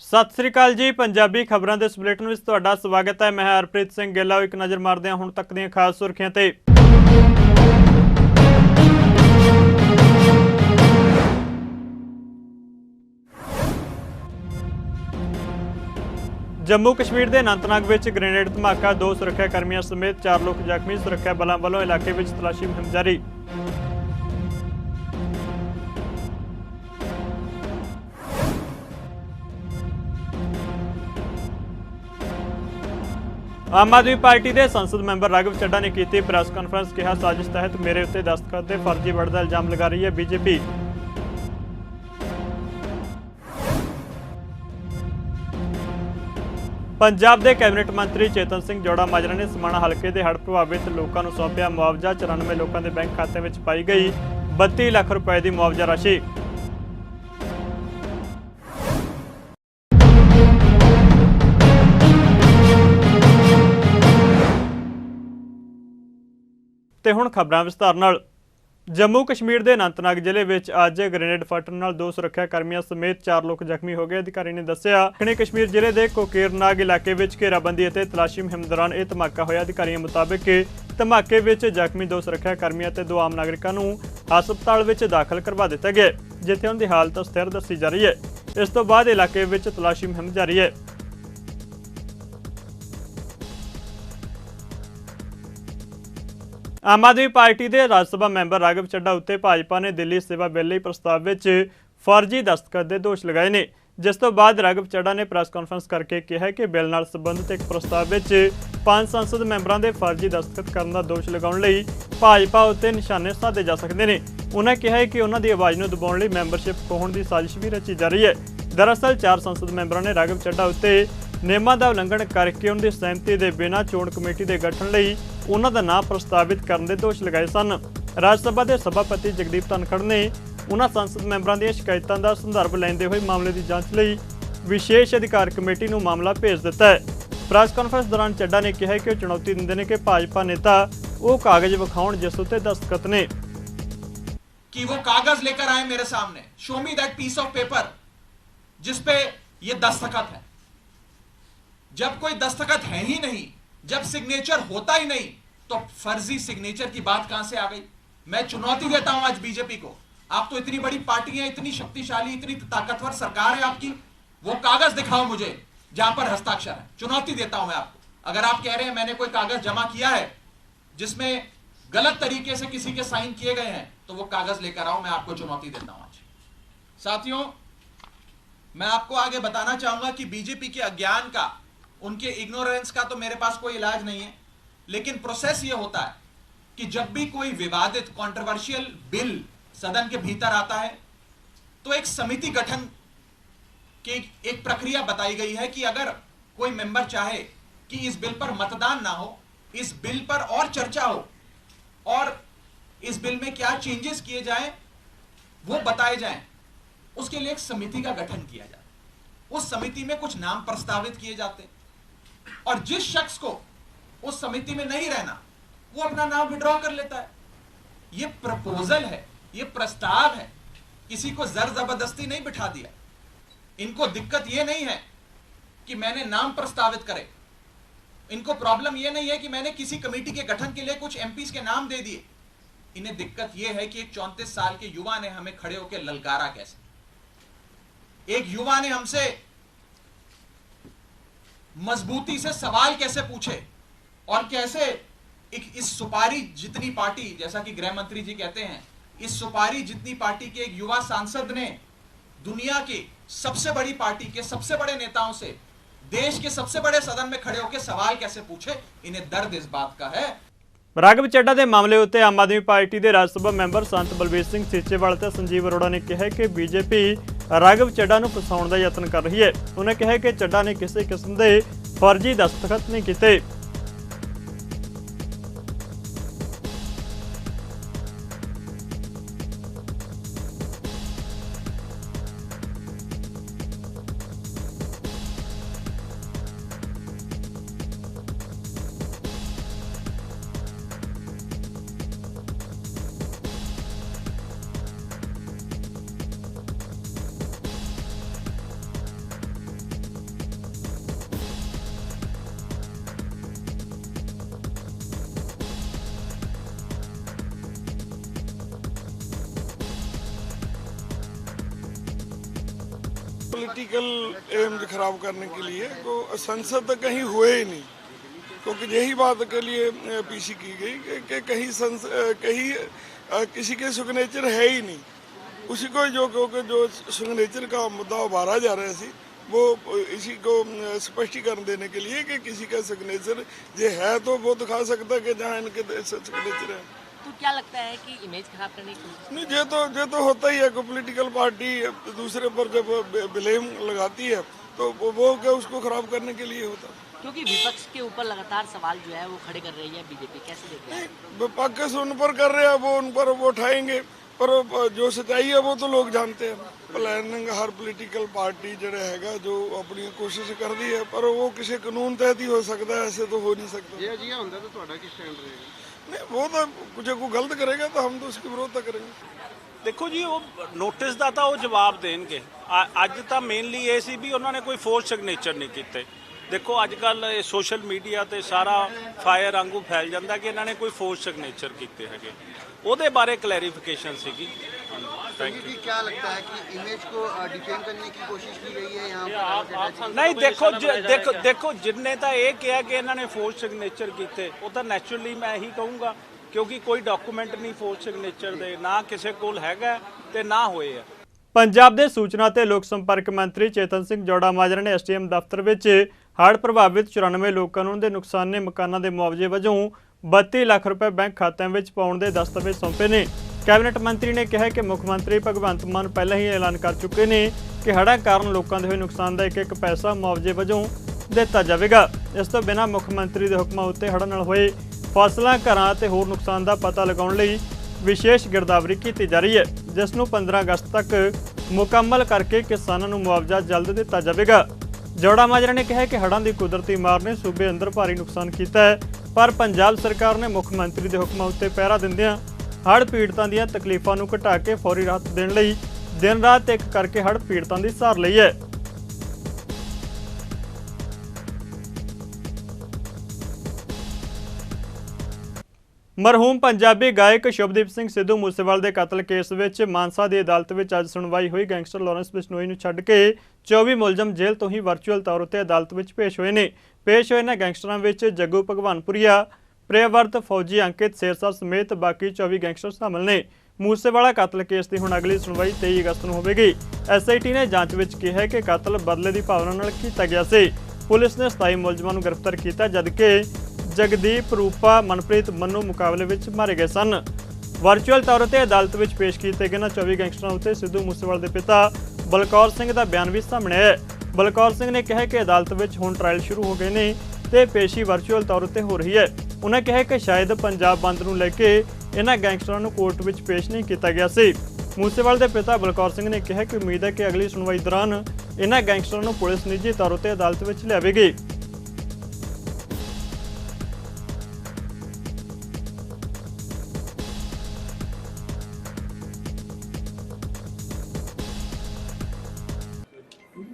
सत श्री अकाल जी। पंजाबी खबरों के इस बुलेटिन में तुहाडा स्वागत है। मैं हरप्रीत सिंह गिल्ला। एक नज़र मारदे हां हुण तक दीआं खास सुर्खियां ते। जम्मू कश्मीर के अनंतनाग में ग्रेनेड धमाका, 2 सुरक्षा कर्मियों समेत 4 लोग जख्मी। सुरक्षा बलों वालों इलाके में तलाशी मुहिम जारी। आम आदमी पार्टी के संसद मैंबर राघव चड्ढा ने की प्रेस कॉन्फ्रेंस। कहा साजिश तहत मेरे उत्ते दस्तखत के फर्जी बढ़ का इल्जाम लगा रही है बीजेपी। पंजाब के कैबिनेट मंत्री चेतन सिंह जोड़ा माजरा ने समाणा हल्के के हड़ प्रभावित लोगों को सौंपया मुआवजा। 94 लोगों के बैंक खाते में पाई गई 32 लाख रुपए की मुआवजा राशि। ते हुण खबरां विस्तार नाल। जम्मू कश्मीर के अनंतनाग जिले में अज ग्रेनेड फटन नाल 2 सुरक्षा कर्मियों समेत 4 लोग जख्मी हो गए। अधिकारी ने दस्सिया दक्षिणी कश्मीर जिले के कोकेरनाग इलाके में घेराबंदी और तलाशी मुहिम दौरान यह धमाका होया। अधिकारियों मुताबिक धमाके में जख्मी 2 सुरक्षा कर्मियों और 2 आम नागरिकों को हस्पताल में दाखिल करवा दिता गया, जिथे उनकी हालत स्थिर दसी जा रही है। इस तो बाद इलाके में तलाशी मुहिम जारी है। आम आदमी पार्टी के राज्यसभा मैंबर राघव चड्ढा उत्ते भाजपा ने दिल्ली सेवा बिल प्रस्ताव में फर्जी दस्तखत के दोष लगाए ने, जिस तो बाद राघव चड्ढा ने प्रेस कॉन्फ्रेंस करके कहा कि बिल नाल संबंधित एक प्रस्ताव में 5 संसद मैंबरों के फर्जी दस्तखत करने का दोष लगाने भाजपा उत्ते निशाने साधे जा सकते हैं। उन्होंने कहा कि उन्हों की आवाज़ को दबाने मैंबरशिप खोहण की साजिश भी रची जा रही है। दरअसल 4 संसद मैंबरों ने राघव चड्ढा उत्ते नियमों का उल्लंघन करके उनकी सहमति के बिना चोण कमेटी के गठन लई उन्हों का नाम प्रस्तावित करने के दोष लगाए सन। राज्यसभा के सभापति जगदीप धनखड़ ने उन्होंने संसद मैंबरों दी शिकायतों का संदर्भ लेंदे हुए मामले की जांच लई विशेष अधिकार कमेटी को मामला भेज दिता है। प्रेस कॉन्फ्रेंस दौरान चड्ढा ने कहा कि चुनौती देंदे ने कि भाजपा नेता वो कागज विखाउण जिस उत्ते दस्तखत ने कि वो कागज लेकर आए मेरे सामने, show me that piece of paper जिसपे ये दस्तखत है। जब कोई दस्तखत है ही नहीं, जब सिग्नेचर होता ही नहीं, तो फर्जी सिग्नेचर की बात कहां से आ गई। मैं चुनौती देता हूं आज बीजेपी को। आप तो इतनी बड़ी पार्टी है, इतनी शक्तिशाली, इतनी ताकतवर सरकार है आपकी, वो कागज दिखाओ मुझे जहां पर हस्ताक्षर है। चुनौती देता हूं मैं आपको। अगर आप कह रहे हैं मैंने कोई कागज जमा किया है जिसमें गलत तरीके से किसी के साइन किए गए हैं, तो वो कागज लेकर आओ। मैं आपको चुनौती देता हूं आज। साथियों, मैं आपको आगे बताना चाहूंगा कि बीजेपी के अज्ञान का, उनके इग्नोरेंस का तो मेरे पास कोई इलाज नहीं है, लेकिन प्रोसेस ये होता है कि जब भी कोई विवादित कंट्रोवर्शियल बिल सदन के भीतर आता है तो एक समिति गठन की एक प्रक्रिया बताई गई है कि अगर कोई मेंबर चाहे कि इस बिल पर मतदान ना हो, इस बिल पर और चर्चा हो और इस बिल में क्या चेंजेस किए जाएं वो बताए जाएं, उसके लिए एक समिति का गठन किया जाता है। उस समिति में कुछ नाम प्रस्तावित किए जाते हैं और जिस शख्स को उस समिति में नहीं रहना वो अपना नाम विड्रॉ कर लेता है। ये प्रपोजल है, ये प्रस्ताव है, किसी को जर जबरदस्ती नहीं बिठा दिया। इनको दिक्कत ये नहीं है कि मैंने नाम प्रस्तावित करे, इनको प्रॉब्लम ये नहीं है कि मैंने किसी कमेटी के गठन के लिए कुछ एमपीज के नाम दे दिए। इन्हें दिक्कत ये है कि एक 34 साल के युवा ने हमें खड़े होकर ललकारा कैसे, एक युवा ने हमसे मजबूती से सवाल कैसे पूछे और कैसे इस सुपारी जितनी पार्टी, जैसा कि गृह मंत्री जी कहते हैं, इस सुपारी जितनी पार्टी के एक युवा सांसद ने दुनिया की सबसे बड़ी पार्टी के सबसे बड़े नेताओं से देश के सबसे बड़े सदन में खड़े होकर सवाल कैसे पूछे। इन्हें दर्द इस बात का है। राघव चड्ढा के मामले उत्ते आम आदमी पार्टी के राज्यसभा मैंबर संत बलबीर सिंह सीचेवाल ते संजीव अरोड़ा ने कहा कि बीजेपी राघव चड्ढा को फसाउण का यत्न कर रही है। उन्होंने कहा कि चड्ढा ने किसी किस्म के फर्जी दस्तखत नहीं किए। पॉलिटिकल एम्स खराब करने के लिए को संसद तक कहीं हुए ही नहीं, क्योंकि यही बात के लिए पीसी की गई कि कहीं किसी के सिग्नेचर है ही नहीं। उसी को जो सिग्नेचर का मुद्दा उभारा जा रहा है वो इसी को स्पष्टीकरण देने के लिए कि किसी का सिग्नेचर ये है तो वो दिखा सकता है कि जहाँ इनके सिग्नेचर है। तो क्या लगता है कि इमेज खराब करने की कोशिश? नहीं, ये तो होता ही है कि पॉलिटिकल पार्टी दूसरे पर जब ब्लेम लगाती है तो वो क्या उसको खराब करने के लिए होता है। क्योंकि विपक्ष के ऊपर लगातार सवाल जो है वो खड़े कर रही है बीजेपी, कैसे देख रहे हैं? विपक्ष उन पर कर रहे हैं, वो उन पर वो उठाएंगे, पर जो सच्चाई है वो तो लोग जानते हैं। प्लानिंग हर पॉलिटिकल पार्टी जड़े हैगा जो अपनी कोशिश कर दी है, पर वो किसी कानून तहत ही हो सकता है, ऐसे तो हो नहीं सकता। ये जी होंदा तो ਤੁਹਾਡਾ ਕੀ ਸਟੈਂਡ ਰਹੇਗਾ? नहीं, वो तो कुछ को गलत करेगा तो हम तो उसकी विरोधता करेंगे। ਦੇਖੋ ਜੀ ਉਹ ਨੋਟਿਸ ਦਾ ਤਾਂ ਉਹ ਜਵਾਬ ਦੇਣਗੇ। ਅੱਜ ਤਾਂ ਮੇਨਲੀ ਇਹ ਸੀ ਵੀ ਉਹਨਾਂ ਨੇ ਕੋਈ ਫੋਰਸ ਸਿਗਨੇਚਰ ਨਹੀਂ ਕੀਤੇ। ਦੇਖੋ ਅੱਜ ਕੱਲ ਇਹ ਸੋਸ਼ਲ ਮੀਡੀਆ ਤੇ ਸਾਰਾ ਫਾਇਰ ਵਾਂਗੂ ਫੈਲ ਜਾਂਦਾ ਕਿ ਇਹਨਾਂ ਨੇ ਕੋਈ ਫੋਰਸ ਸਿਗਨੇਚਰ ਕੀਤੇ ਹੈਗੇ, ਉਹਦੇ ਬਾਰੇ ਕਲੈਰੀਫਿਕੇਸ਼ਨ ਸੀਗੀ। जी क्या लगता है कि इमेज को डिफेम करने की कोशिश की गई है यहाँ पर? ਨਹੀਂ ਦੇਖੋ ਜਿੰਨੇ ਤਾਂ ਇਹ ਕਿਹਾ ਕਿ ਇਹਨਾਂ ਨੇ ਫੋਰਸ ਸਿਗਨੇਚਰ ਕੀਤੇ, ਉਹ ਤਾਂ ਨੈਚੁਰਲੀ ਮੈਂ ਇਹੀ ਕਹੂੰਗਾ ਕਿਉਂਕਿ ਕੋਈ ਡਾਕੂਮੈਂਟ ਨਹੀਂ ਫੋਰਸ ਸਿਗਨੇਚਰ ਦੇ, ਨਾ ਕਿਸੇ ਕੋਲ ਹੈਗਾ ਤੇ ਨਾ ਹੋਏ ਆ। ਪੰਜਾਬ ਦੇ ਸੂਚਨਾ ਤੇ ਲੋਕ ਸੰਪਰਕ ਮੰਤਰੀ ਚੇਤਨ ਸਿੰਘ ਜੋੜਾ ਮਾਜਰਾ ਨੇ ਐਸਟੀਐਮ ਦਫ਼ਤਰ ਵਿੱਚ ਹੜ੍ਹ ਪ੍ਰਭਾਵਿਤ 94 ਲੋਕਾਂ ਨੂੰ ਦੇ ਨੁਕਸਾਨੇ ਮਕਾਨਾਂ ਦੇ ਮੁਆਵਜ਼ੇ ਵਜੋਂ 32 ਲੱਖ ਰੁਪਏ ਬੈਂਕ ਖਾਤਿਆਂ ਵਿੱਚ ਪਾਉਣ ਦੇ ਦਸਤਾਵੇਜ਼ ਸੌਂਪੇ ਨੇ। ਕੈਬਨਿਟ ਮੰਤਰੀ ਨੇ ਕਿਹਾ ਕਿ ਮੁੱਖ ਮੰਤਰੀ ਭਗਵੰਤ ਮਾਨ ਪਹਿਲਾਂ ਹੀ ਐਲਾਨ ਕਰ ਚੁੱਕੇ ਨੇ ਕਿ ਹੜ੍ਹਾਂ ਕਾਰਨ ਲੋਕਾਂ ਦੇ ਹੋਏ ਨੁਕਸਾਨ ਦਾ ਇੱਕ ਪੈਸਾ ਮੁਆਵਜ਼ੇ ਵਜੋਂ ਦਿੱਤਾ ਜਾਵੇਗਾ। ਇਸ ਤੋਂ ਬਿਨਾਂ ਮੁੱਖ ਮੰਤਰੀ ਦੇ ਹੁਕਮਾਂ ਉੱਤੇ ਹੜ੍ਹਾਂ ਨਾਲ ਹੋਏ ਫਸਲਾਂ, ਘਰਾਂ ਅਤੇ ਹੋਰ ਨੁਕਸਾਨ ਦਾ ਪਤਾ ਲਗਾਉਣ ਲਈ ਵਿਸ਼ੇਸ਼ ਗਿਰਦਾਵਰੀ ਕੀਤੀ ਜਾ ਰਹੀ ਹੈ, ਜਿਸ ਨੂੰ 15 ਅਗਸਤ ਤੱਕ ਮੁਕੰਮਲ ਕਰਕੇ ਕਿਸਾਨਾਂ ਨੂੰ ਮੁਆਵਜ਼ਾ ਜਲਦ ਦਿੱਤਾ ਜਾਵੇਗਾ। ਜੋੜਾ ਮਾਜਰਾ ਨੇ ਕਿਹਾ ਕਿ ਹੜ੍ਹਾਂ ਦੀ ਕੁਦਰਤੀ ਮਾਰ ਨੇ ਸੂਬੇ ਅੰਦਰ ਭਾਰੀ ਨੁਕਸਾਨ ਕੀਤਾ ਹੈ, ਪਰ ਪੰਜਾਬ ਸਰਕਾਰ ਨੇ ਮੁੱਖ ਮੰਤਰੀ ਦੇ ਹੁਕਮਾਂ ਉੱਤੇ ਪਹਿਰਾ ਦਿੰਦਿਆਂ ਹੜ੍ਹ ਪੀੜਤਾਂ ਦੀਆਂ ਤਕਲੀਫਾਂ ਨੂੰ ਘਟਾ ਕੇ ਫੌਰੀ ਰਾਹਤ ਦੇਣ ਲਈ ਦਿਨ ਰਾਤ ਇੱਕ ਕਰਕੇ ਹੜ੍ਹ ਪੀੜਤਾਂ ਦੀ ਸਹਾਰ ਲਈ ਹੈ। ਮਰਹੂਮ ਪੰਜਾਬੀ ਗਾਇਕ ਸ਼ੁਭਦੀਪ ਸਿੰਘ ਸਿੱਧੂ ਮੂਸੇਵਾਲ ਦੇ ਕਤਲ ਕੇਸ ਵਿੱਚ ਮਾਨਸਾ ਦੀ ਅਦਾਲਤ ਵਿੱਚ ਅੱਜ ਸੁਣਵਾਈ ਹੋਈ। ਗੈਂਗਸਟਰ ਲਾਰੈਂਸ ਬਿਸ਼ਨੋਈ ਨੂੰ ਛੱਡ ਕੇ 24 ਮੁਲਜ਼ਮ ਜੇਲ੍ਹ ਤੋਂ ਹੀ ਵਰਚੁਅਲ ਤੌਰ ਉੱਤੇ ਅਦਾਲਤ ਵਿੱਚ ਪੇਸ਼ ਹੋਏ ਨੇ। ਪੇਸ਼ ਹੋਏ ਨੇ ਗੈਂਗਸਟਰਾਂ ਵਿੱਚ ਜੱਗੂ ਭਗਵਾਨਪੁਰੀਆ, ਪ੍ਰਿਆਵਰਤ, ਫੌਜੀ ਅੰਕਿਤ ਸ਼ੇਰਸਾ ਸਮੇਤ ਬਾਕੀ 24 ਗੈਂਗਸਟਰ ਸ਼ਾਮਲ ਨੇ। ਮੂਸੇਵਾਲਾ ਕਤਲ ਕੇਸ ਦੀ ਹੁਣ ਅਗਲੀ ਸੁਣਵਾਈ 23 ਅਗਸਤ ਨੂੰ ਹੋਵੇਗੀ। ਐਸਆਈਟੀ ਨੇ ਜਾਂਚ ਵਿੱਚ ਕਿਹਾ ਕਿ ਕਤਲ ਬਦਲੇ ਦੀ ਭਾਵਨਾ ਨਾਲ ਕੀਤਾ ਗਿਆ ਸੀ। ਪੁਲਿਸ ਨੇ 27 ਮੁਲਜ਼ਮਾਂ ਨੂੰ ਗ੍ਰਿਫਤਾਰ ਕੀਤਾ, ਜਦਕਿ ਜਗਦੀਪ, ਰੂਪਾ, ਮਨਪ੍ਰੀਤ, ਮੰਨੂ ਮੁਕਾਬਲੇ ਵਿੱਚ ਮਾਰੇ ਗਏ ਸਨ। ਵਰਚੁਅਲ ਤੌਰ ਤੇ ਅਦਾਲਤ ਵਿੱਚ ਪੇਸ਼ ਕੀਤੇ ਗਏ 24 ਗੈਂਗਸਟਰਾਂ ਉੱਤੇ ਸਿੱਧੂ ਮੂਸੇਵਾਲ ਦੇ ਪਿਤਾ ਬਲਕੌਰ ਸਿੰਘ ਦਾ ਬਿਆਨ ਵੀ ਸਾਹਮਣੇ ਆਇਆ। ਬਲਕੌਰ ਸਿੰਘ ਨੇ ਕਿਹਾ ਕਿ ਅਦਾਲਤ ਵਿੱਚ ਹੁਣ ਟ੍ਰਾਇਲ ਸ਼ੁਰੂ ਹੋ ਗਏ ਨੇ ਤੇ ਪੇਸ਼ੀ ਵਰਚੁਅਲ ਤੌਰ ਤੇ ਹੋ ਰਹੀ ਹੈ। ਉਹਨਾਂ ਕਿਹਾ ਕਿ ਸ਼ਾਇਦ ਪੰਜਾਬ ਬੰਦ ਨੂੰ ਲੈ ਕੇ ਇਹਨਾਂ ਗੈਂਗਸਟਰਾਂ ਨੂੰ ਕੋਰਟ ਵਿੱਚ ਪੇਸ਼ ਨਹੀਂ ਕੀਤਾ ਗਿਆ ਸੀ। ਮੂਸੇਵਾਲ ਦੇ ਪਿਤਾ ਬਲਕੌਰ ਸਿੰਘ ਨੇ ਕਿਹਾ ਕਿ ਉਮੀਦ ਹੈ ਕਿ ਅਗਲੀ ਸੁਣਵਾਈ ਦੌਰਾਨ ਇਹਨਾਂ ਗੈਂਗਸਟਰਾਂ ਨੂੰ ਪੁਲਿਸ ਨਿੱਜੀ ਤੌਰ ਤੇ ਅਦਾਲਤ ਵਿੱਚ ਲਿਆਵੇਗੀ।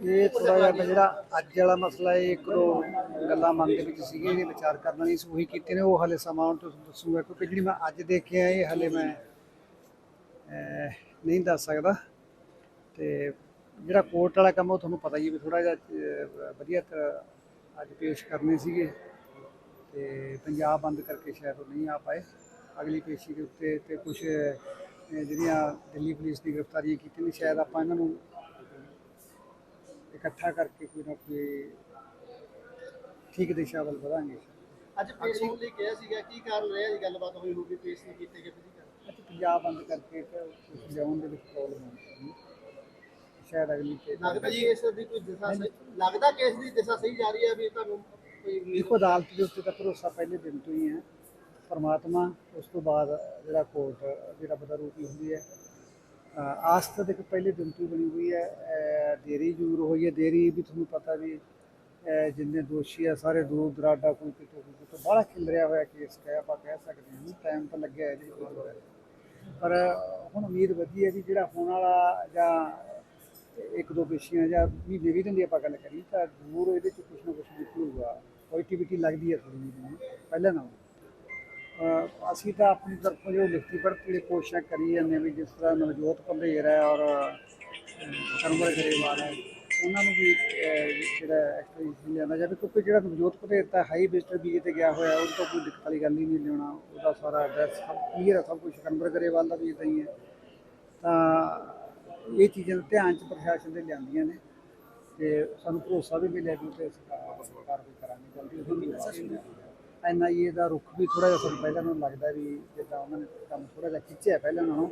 ਇਹ ਥੋੜਾ ਜਿਹਾ ਜਿਹੜਾ ਅੱਜ ਵਾਲਾ ਮਸਲਾ ਹੈ, ਇੱਕ ਦੋ ਗੱਲਾਂ ਮਨ ਦੇ ਵਿੱਚ ਸੀਗੇ, ਇਹਦੇ ਵਿਚਾਰ ਕਰਨ ਵਾਲੀ ਸੀ, ਉਹੀ ਕੀਤੇ ਨੇ। ਉਹ ਹਾਲੇ ਸਮਾਂ ਆਉਣ ਤੋਂ ਦੱਸੂਗਾ, ਕਿਉਂਕਿ ਜਿਹੜੀ ਮੈਂ ਅੱਜ ਦੇਖਿਆ ਇਹ ਹਾਲੇ ਮੈਂ ਨਹੀਂ ਦੱਸ ਸਕਦਾ। ਤੇ ਜਿਹੜਾ ਕੋਰਟ ਵਾਲਾ ਕੰਮ ਉਹ ਤੁਹਾਨੂੰ ਪਤਾ ਹੀ ਵੀ ਥੋੜਾ ਜਿਹਾ ਵਧੀਆ ਅੱਜ ਪੇਸ਼ ਕਰਨੇ ਸੀਗੇ ਤੇ ਪੰਜਾਬ ਬੰਦ ਕਰਕੇ ਸ਼ਾਇਦ ਉਹ ਨਹੀਂ ਆ ਪਾਏ ਅਗਲੀ ਪੇਸ਼ੀ ਦੇ ਉੱਤੇ। ਤੇ ਕੁਝ ਜਿਹੜੀਆਂ ਦਿੱਲੀ ਪੁਲਿਸ ਦੀ ਗ੍ਰਿਫਤਾਰੀਆਂ ਕੀਤੀਆਂ ਨੇ, ਸ਼ਾਇਦ ਆਪਾਂ ਇਹਨਾਂ ਨੂੰ ਇਕੱਠਾ ਕਰਕੇ ਕੋਈ ਨਾ ਕੋਈ ਠੀਕ ਦਿਸ਼ਾ ਵੱਲ ਵਧਾਂਗੇ। ਅੱਜ ਪੇਸ਼ ਹੋਣ ਲਈ ਕਿਹਾ ਸੀਗਾ, ਕੀ ਕਾਰਨ ਰਿਹਾ ਜੀ? ਗੱਲਬਾਤ ਹੋਈ ਹੋਊਗੀ, ਪੇਸ਼ ਨਹੀਂ ਕੀਤੇ ਗਏ ਅੱਜ ਪੰਜਾਬ ਬੰਦ ਕਰਕੇ ਕੁਝ ਲਿਆਉਣ ਦੇ ਵਿੱਚ ਪ੍ਰੋਬਲਮ ਹੋਣੀ, ਸ਼ਾਇਦ ਅਗਲੀ ਤੇ ਲੱਗਦਾ ਜੀ ਇਸ ਦੀ ਕੋਈ ਦਿਸ਼ਾ ਲੱਗਦਾ ਕੇਸ ਦੀ ਦਿਸ਼ਾ ਸਹੀ ਜਾ ਰਹੀ ਹੈ ਵੀ ਤੁਹਾਨੂੰ ਕੋਈ? ਦੇਖੋ, ਅਦਾਲਤ ਦੇ ਉੱਤੇ ਤਾਂ ਭਰੋਸਾ ਪਹਿਲੇ ਦਿਨ ਤੋਂ ਹੀ ਹੈ, ਪਰਮਾਤਮਾ, ਉਸ ਤੋਂ ਬਾਅਦ ਜਿਹੜਾ ਕੋਰਟ ਦੀ ਰੱਬ ਦਾ ਰੂਪ ਹੀ ਹੁੰਦੀ ਹੈ। ਆਸ ਤਾਂ ਦੇਖੋ ਪਹਿਲੇ ਦਿਨ ਤੋਂ ਬਣੀ ਹੋਈ ਹੈ। ਦੇਰੀ ਜ਼ਰੂਰ ਹੋਈ ਹੈ, ਦੇਰੀ ਵੀ ਤੁਹਾਨੂੰ ਪਤਾ ਵੀ ਜਿੰਨੇ ਦੋਸ਼ੀ ਆ ਸਾਰੇ ਦੂਰ ਦਰਾਡਾ, ਕੋਈ ਕਿਤੋਂ ਬੜਾ ਖਿਲਰਿਆ ਹੋਇਆ ਕੇਸ ਆਪਾਂ ਕਹਿ ਸਕਦੇ ਹਾਂ। ਟਾਈਮ ਤਾਂ ਲੱਗਿਆ ਹੈ ਜੀ, ਪਰ ਹੁਣ ਉਮੀਦ ਵਧੀ ਹੈ ਵੀ ਜਿਹੜਾ ਹੋਣ ਵਾਲਾ ਜਾਂ ਇੱਕ ਦੋ ਪੇਸ਼ੀਆਂ ਜਾਂ ਮਹੀਨੇ 20 ਦਿਨ ਦੀ ਆਪਾਂ ਗੱਲ ਕਰੀਏ ਤਾਂ ਜ਼ਰੂਰ ਇਹਦੇ 'ਚ ਕੁਛ ਨਾ ਕੁਛ ਨਿਕਲੂਗਾ। ਪੋਜ਼ੀਟਿਵਿਟੀ ਲੱਗਦੀ ਹੈ ਥੋੜ੍ਹੀ ਜਿਹੀ ਪਹਿਲਾਂ ਨਾਲੋਂ। ਅਸੀਂ ਤਾਂ ਆਪਣੀ ਤਰਫੋਂ ਜੋ ਲਿਖਤੀ ਪੜ੍ਹਤੀ ਦੀ ਕੋਸ਼ਿਸ਼ਾਂ ਕਰੀ ਜਾਂਦੇ ਵੀ ਜਿਸ ਤਰ੍ਹਾਂ ਨਵਜੋਤ ਪੰਧੇਰ ਹੈ ਔਰ ਕਰਮਵਰ ਗਰੇਵਾਲ ਹੈ, ਉਹਨਾਂ ਨੂੰ ਵੀ ਜਿਹੜਾ ਐਕਸਟ੍ਰਾ ਲਿਆਉਣਾ ਜਾਵੇ, ਕਿਉਂਕਿ ਜਿਹੜਾ ਨਵਜੋਤ ਪਟੇਲ ਤਾਂ ਹਾਈ ਵਿਜ਼ਟਰ ਵੀਜ਼ੇ ਤੇ ਗਿਆ ਹੋਇਆ, ਉਹਦੇ ਤੋਂ ਕੋਈ ਦਿੱਕਤ ਵਾਲੀ ਗੱਲ ਹੀ ਨਹੀਂ ਲਿਆਉਣਾ, ਉਹਦਾ ਸਾਰਾ ਐਡਰੈਸ ਸਭ ਕਲੀਅਰ ਹੈ, ਸਭ ਕੁਛ ਕਨਵਰ ਗਰੇਵਾਲ ਦਾ ਵੀ ਇੱਦਾਂ ਹੀ ਹੈ। ਤਾਂ ਇਹ ਚੀਜ਼ਾਂ ਧਿਆਨ 'ਚ ਪ੍ਰਸ਼ਾਸਨ ਦੇ ਲਿਆਂਦੀਆਂ ਨੇ ਤੇ ਸਾਨੂੰ ਭਰੋਸਾ ਵੀ ਮਿਲਿਆ ਕਿ ਉੱਤੇ ਕਾਰਵਾਈ ਕਰਾਂਗੇ ਜਲਦੀ ਹੋਈ। NIA ਦਾ ਰੁੱਖ ਵੀ ਥੋੜ੍ਹਾ ਜਿਹਾ ਸਾਨੂੰ ਪਹਿਲਾਂ ਨੂੰ ਲੱਗਦਾ ਵੀ ਜਿੱਦਾਂ ਉਹਨਾਂ ਨੇ ਕੰਮ ਥੋੜ੍ਹਾ ਜਿਹਾ ਖਿੱਚਿਆ ਪਹਿਲਾਂ ਨਾਲੋਂ,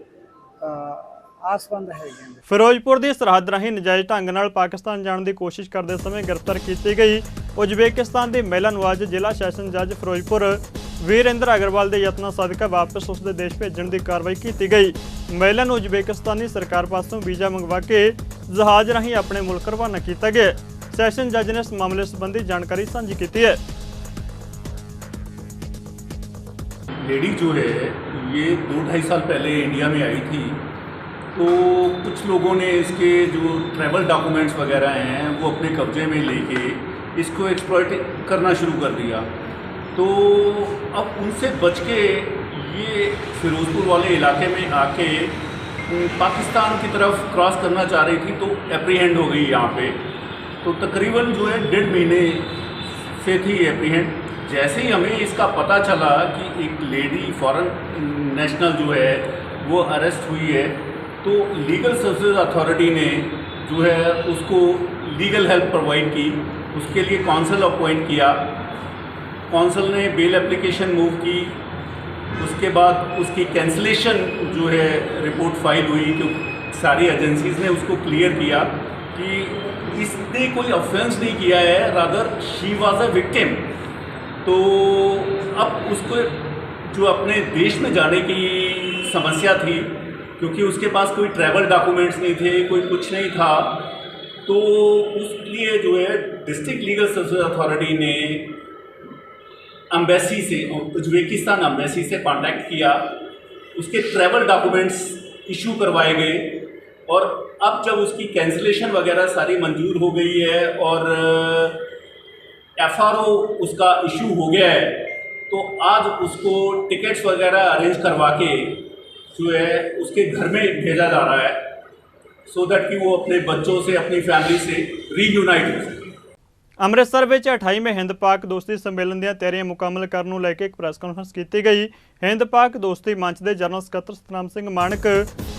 ਆਸਬੰਦ ਹੈਗੀਆਂ ਨੇ। ਫਿਰੋਜ਼ਪੁਰ ਦੀ ਸਰਹੱਦ ਰਾਹੀਂ ਨਜਾਇਜ਼ ਢੰਗ ਨਾਲ ਪਾਕਿਸਤਾਨ ਜਾਣ ਦੀ ਕੋਸ਼ਿਸ਼ ਕਰਦੇ ਸਮੇਂ ਗ੍ਰਿਫਤਾਰ ਕੀਤੀ ਗਈ ਉਜ਼ਬੇਕਿਸਤਾਨ ਦੀ ਮਹਿਲਾ ਨੂੰ ਅੱਜ ਜ਼ਿਲ੍ਹਾ ਸੈਸ਼ਨ ਜੱਜ ਫਿਰੋਜ਼ਪੁਰ ਵੀਰੇਂਦਰ ਅਗਰਵਾਲ ਦੇ ਯਤਨਾਂ ਸਦਕਾ ਵਾਪਸ ਉਸ ਦੇ ਦੇਸ਼ ਭੇਜਣ ਦੀ ਕਾਰਵਾਈ ਕੀਤੀ ਗਈ। ਮਹਿਲਾ ਨੂੰ ਉਜ਼ਬੇਕਿਸਤਾਨੀ ਸਰਕਾਰ ਪਾਸੋਂ ਵੀਜ਼ਾ ਮੰਗਵਾ ਕੇ ਜਹਾਜ਼ ਰਾਹੀਂ ਆਪਣੇ ਮੁਲਕ ਰਵਾਨਾ ਕੀਤਾ ਗਿਆ। ਸੈਸ਼ਨ ਜੱਜ ਨੇ ਇਸ ਮਾਮਲੇ ਸੰਬੰਧੀ ਜਾਣਕਾਰੀ ਸਾਂਝੀ ਕੀਤੀ ਹੈ। लेडी जो है ये 2-2.5 साल पहले इंडिया में आई थी, तो कुछ लोगों ने इसके जो ट्रैवल डॉक्यूमेंट्स वगैरह हैं वो अपने कब्जे में लेके इसको एक्सप्लॉइट करना शुरू कर दिया। तो अब उनसे बच के ये फिरोजपुर वाले इलाके में आके पाकिस्तान की तरफ क्रॉस करना चाह रही थी, तो एप्रीहेंड हो गई यहाँ पे। तो तकरीबन जो है 1.5 महीने से थी एप्रीहेंड। जैसे ही हमें इसका पता चला कि एक लेडी फॉरेन नेशनल जो है वो अरेस्ट हुई है, तो लीगल सर्विसेज अथॉरिटी ने जो है उसको लीगल हेल्प प्रोवाइड की, उसके लिए कौंसल अपॉइंट किया। कौंसल ने बेल एप्लीकेशन मूव की, उसके बाद उसकी कैंसलेशन जो है रिपोर्ट फाइल हुई, तो सारी एजेंसीज़ ने उसको क्लियर किया कि इसने कोई ऑफेंस नहीं किया है, rather she was a victim. तो अब उसको जो अपने देश में जाने की समस्या थी, क्योंकि उसके पास कोई ट्रैवल डॉक्यूमेंट्स नहीं थे, कोई कुछ नहीं था, तो उसके लिए जो है डिस्ट्रिक्ट लीगल सर्विसेज अथॉरिटी ने एम्बेसी से, उज्बेकिस्तान एम्बेसी से कांटेक्ट किया, उसके ट्रैवल डॉक्यूमेंट्स इशू करवाए गए, और अब जब उसकी कैंसिलेशन वगैरह सारी मंजूर हो गई है और FRO उसका इशू हो गया है, तो आज उसको टिकट्स वगैरह अरेंज करवा के जो है उसके घर में भेजा जा रहा है, सो दैट कि वो अपने बच्चों से, अपनी फैमिली से रीयूनाइट हो सके। ਅੰਮ੍ਰਿਤਸਰ ਵਿੱਚ 28ਵੇਂ ਹਿੰਦ ਪਾਕ ਦੋਸਤੀ ਸੰਮੇਲਨ ਦੀਆਂ ਤਿਆਰੀਆਂ ਮੁਕੰਮਲ ਕਰਨ ਨੂੰ ਲੈ ਕੇ ਇੱਕ ਪ੍ਰੈਸ ਕਾਨਫਰੰਸ ਕੀਤੀ ਗਈ। ਹਿੰਦ ਪਾਕ ਦੋਸਤੀ ਮੰਚ ਦੇ ਜਨਰਲ ਸਕੱਤਰ ਸਤਨਾਮ ਸਿੰਘ ਮਾਨਕ,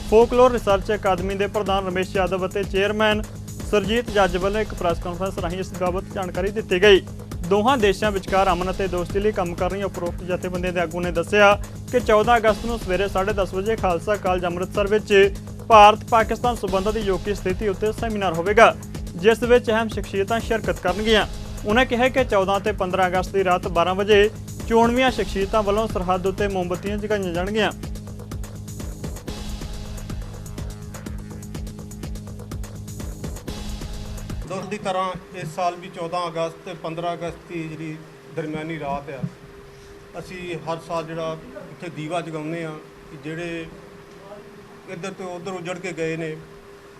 ਫੋਕਲੋਰ ਰਿਸਰਚ ਅਕਾਦਮੀ ਦੇ ਪ੍ਰਧਾਨ ਰਮੇਸ਼ ਯਾਦਵ ਅਤੇ ਚੇਅਰਮੈਨ ਸਰਜੀਤ ਜੱਜ ਵੱਲੋਂ ਇੱਕ ਪ੍ਰੈਸ ਕਾਨਫਰੰਸ ਰਾਹੀਂ ਇਸ ਬਾਬਤ ਜਾਣਕਾਰੀ ਦਿੱਤੀ ਗਈ। ਦੋਹਾਂ ਦੇਸ਼ਾਂ ਵਿਚਕਾਰ ਅਮਨ ਅਤੇ ਦੋਸਤੀ ਲਈ ਕੰਮ ਕਰ ਰਹੀਆਂ ਉਪਰੋਕਤ ਜਥੇਬੰਦੀਆਂ ਦੇ ਆਗੂ ਨੇ ਦੱਸਿਆ ਕਿ 14 ਅਗਸਤ ਨੂੰ ਸਵੇਰੇ 10:30 ਵਜੇ ਖਾਲਸਾ ਕਾਲਜ ਅੰਮ੍ਰਿਤਸਰ ਵਿੱਚ ਭਾਰਤ ਪਾਕਿਸਤਾਨ ਸਬੰਧਾਂ ਦੀ ਯੋਗੀ ਸਥਿਤੀ ਉੱਤੇ ਸੈਮੀਨਾਰ ਹੋਵੇਗਾ, ਜਿਸ ਵਿੱਚ ਅਹਿਮ ਸ਼ਖਸੀਅਤਾਂ ਸ਼ਿਰਕਤ ਕਰਨਗੀਆਂ। ਉਨ੍ਹਾਂ ਕਿਹਾ ਕਿ 14 ਅਤੇ 15 ਅਗਸਤ ਦੀ ਰਾਤ 12 ਵਜੇ ਚੋਣਵੀਆਂ ਸ਼ਖਸੀਅਤਾਂ ਵੱਲੋਂ ਸਰਹੱਦ ਉੱਤੇ ਮੋਮਬੱਤੀਆਂ ਜਗਾਈਆਂ ਜਾਣਗੀਆਂ। ਦੋਸਤ ਦੀ ਤਰ੍ਹਾਂ ਇਸ ਸਾਲ ਵੀ 14 ਅਗਸਤ ਤੇ 15 ਅਗਸਤ ਦੀ ਜਿਹੜੀ ਦਰਮਿਆਨੀ ਰਾਤ ਆ, ਅਸੀਂ ਹਰ ਸਾਲ ਜਿਹੜਾ ਇੱਥੇ ਦੀਵਾ ਜਗਾਉਂਦੇ ਆ ਕਿ ਜਿਹੜੇ ਇੱਧਰ ਤੋਂ ਉੱਧਰ ਉਜੜ ਕੇ ਗਏ ਨੇ,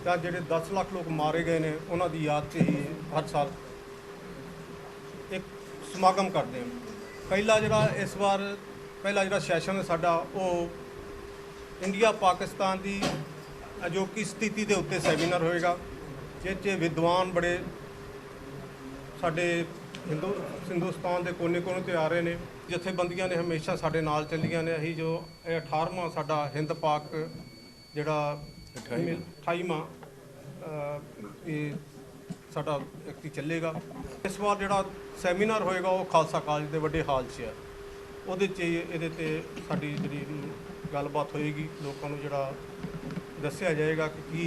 ਜਾਂ ਜਿਹੜੇ 10 ਲੱਖ ਲੋਕ ਮਾਰੇ ਗਏ ਨੇ, ਉਹਨਾਂ ਦੀ ਯਾਦ 'ਚ ਹੀ ਹਰ ਸਾਲ ਇੱਕ ਸਮਾਗਮ ਕਰਦੇ ਹਾਂ। ਪਹਿਲਾ ਜਿਹੜਾ ਸੈਸ਼ਨ ਹੈ ਸਾਡਾ, ਉਹ ਇੰਡੀਆ ਪਾਕਿਸਤਾਨ ਦੀ ਅਜੋਕੀ ਸਥਿਤੀ ਦੇ ਉੱਤੇ ਸੈਮੀਨਾਰ ਹੋਏਗਾ, ਜਿਸ 'ਚ ਵਿਦਵਾਨ ਬੜੇ ਸਾਡੇ ਹਿੰਦੁਸਤਾਨ ਦੇ ਕੋਨੇ-ਕੋਨੇ ਤੇ ਆ ਰਹੇ ਨੇ। ਜਥੇਬੰਦੀਆਂ ਨੇ ਹਮੇਸ਼ਾ ਸਾਡੇ ਨਾਲ ਚੱਲੀਆਂ ਨੇ। ਅਸੀਂ ਜੋ ਇਹ 18ਵਾਂ ਸਾਡਾ ਹਿੰਦ ਪਾਕ ਜਿਹੜਾ 28ਵਾਂ ਇਹ ਸਾਡਾ ਇੱਕ ਚੱਲੇਗਾ। ਇਸ ਵਾਰ ਜਿਹੜਾ ਸੈਮੀਨਾਰ ਹੋਏਗਾ ਉਹ ਖਾਲਸਾ ਕਾਲਜ ਦੇ ਵੱਡੇ ਹਾਲ 'ਚ ਹੈ। ਉਹਦੇ 'ਚ ਇਹਦੇ 'ਤੇ ਸਾਡੀ ਜਿਹੜੀ ਗੱਲਬਾਤ ਹੋਏਗੀ, ਲੋਕਾਂ ਨੂੰ ਜਿਹੜਾ ਦੱਸਿਆ ਜਾਏਗਾ ਕਿ ਕੀ